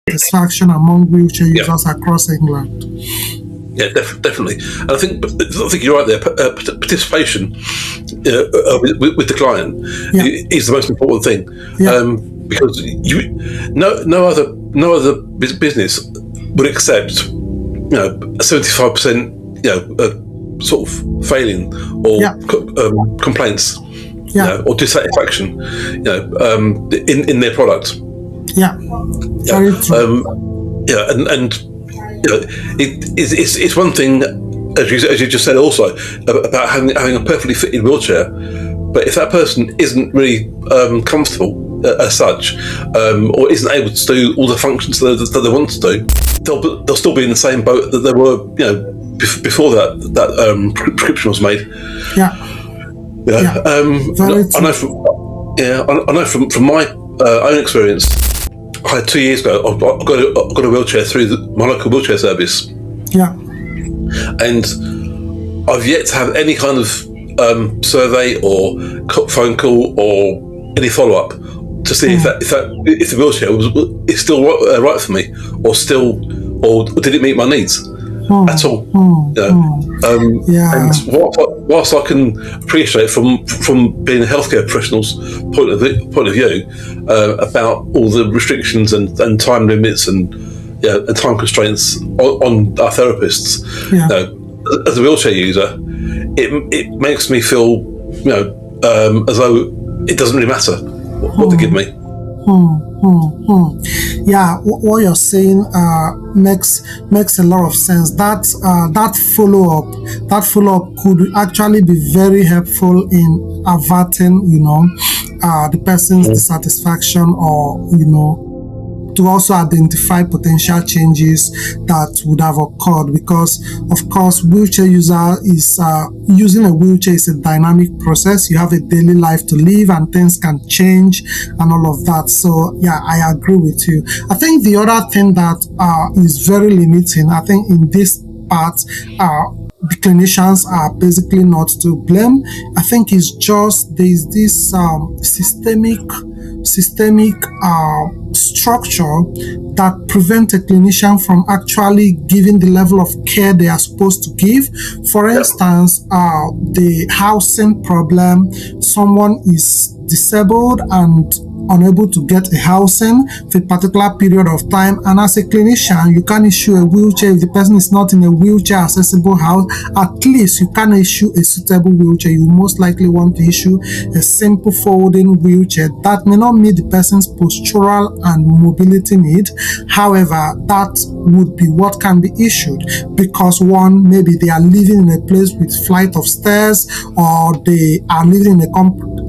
satisfaction among wheelchair users across England. Yeah, definitely. And I think you're right there. Participation with the client is the most important thing, because no other business would accept a 75% sort of failing or complaints, or dissatisfaction, in their product. Yeah, very true. It's one thing, as you just said, also about having a perfectly fitted wheelchair. But if that person isn't really comfortable as such, or isn't able to do all the functions that they want to do, they'll still be in the same boat that they were, before that prescription was made. I know from my own experience. I had 2 years ago. I got a wheelchair through my local wheelchair service. Yeah. And I've yet to have any kind of survey or phone call or any follow up to see if the wheelchair is still right for me, or did it meet my needs at all. And whilst I can appreciate from being a healthcare professional's point of view about all the restrictions and time limits and time constraints on our therapists, as a wheelchair user, it makes me feel as though it doesn't really matter what they give me. Yeah, what you're saying makes a lot of sense. That follow up could actually be very helpful in averting, the person's dissatisfaction, or to also identify potential changes that would have occurred, because of course wheelchair user is using a wheelchair is a dynamic process. You have a daily life to live and things can change and all of that. So I agree with you. I think the other thing that is very limiting, I think in this part, the clinicians are basically not to blame. I think it's just there's this systemic structure that prevent a clinician from actually giving the level of care they are supposed to give. For instance, the housing problem, someone is disabled and unable to get a housing for a particular period of time, and as a clinician you can issue a wheelchair. If the person is not in a wheelchair accessible house, at least you can issue a suitable wheelchair. You most likely want to issue a simple folding wheelchair that may not meet the person's postural and mobility need. However, that would be what can be issued, because one, maybe they are living in a place with flight of stairs, or they are living in a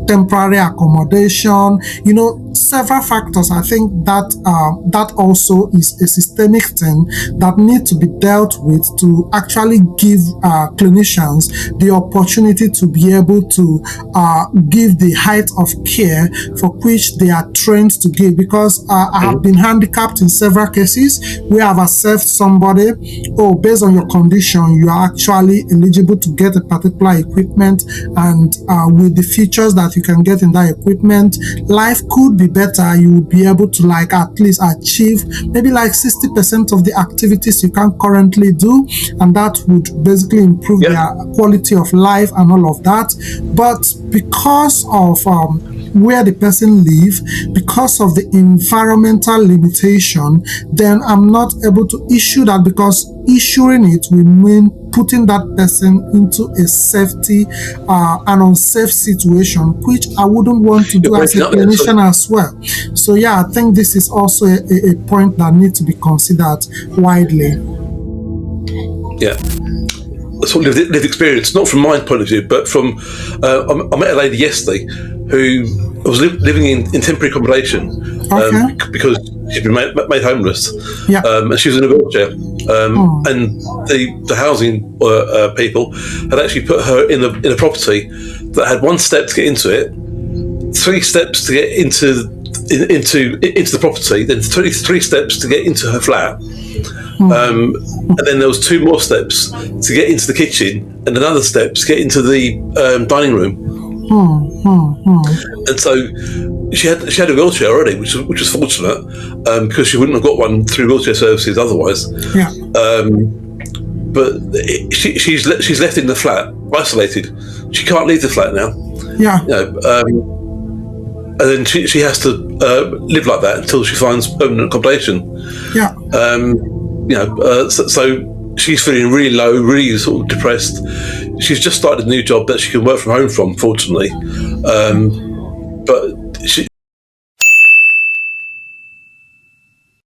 temporary accommodation, several factors. I think that also is a systemic thing that needs to be dealt with to actually give clinicians the opportunity to be able to give the height of care for which they are trained to give. Because I have been handicapped in several cases where I've assessed somebody, based on your condition, you are actually eligible to get a particular equipment, and with the features that you can get in that equipment, life could be better. You would be able to at least achieve maybe 60% of the activities you can currently do, and that would basically improve their quality of life and all of that. But because of where the person lives, because of the environmental limitation, then I'm not able to issue that, because issuing it will mean putting that person into a an unsafe situation, which I wouldn't want to do as a clinician as well. So I think this is also a point that needs to be considered widely. Yeah. That's what lived experience, not from my point of view, but from I met a lady yesterday who was living in temporary accommodation because she'd been made homeless, and she was in a wheelchair, and the housing people had actually put her in a property that had one step to get into it, 3 steps to get into the property, then 3 steps to get into her flat. And then there was 2 more steps to get into the kitchen, and another step to get into the dining room. And so, she had a wheelchair already, which was fortunate, because she wouldn't have got one through wheelchair services otherwise. Yeah. But she's left in the flat, isolated. She can't leave the flat now. Yeah. And then she has to live like that until she finds permanent accommodation. Yeah. So she's feeling really low, really sort of depressed. She's just started a new job that she can work from home from, fortunately. But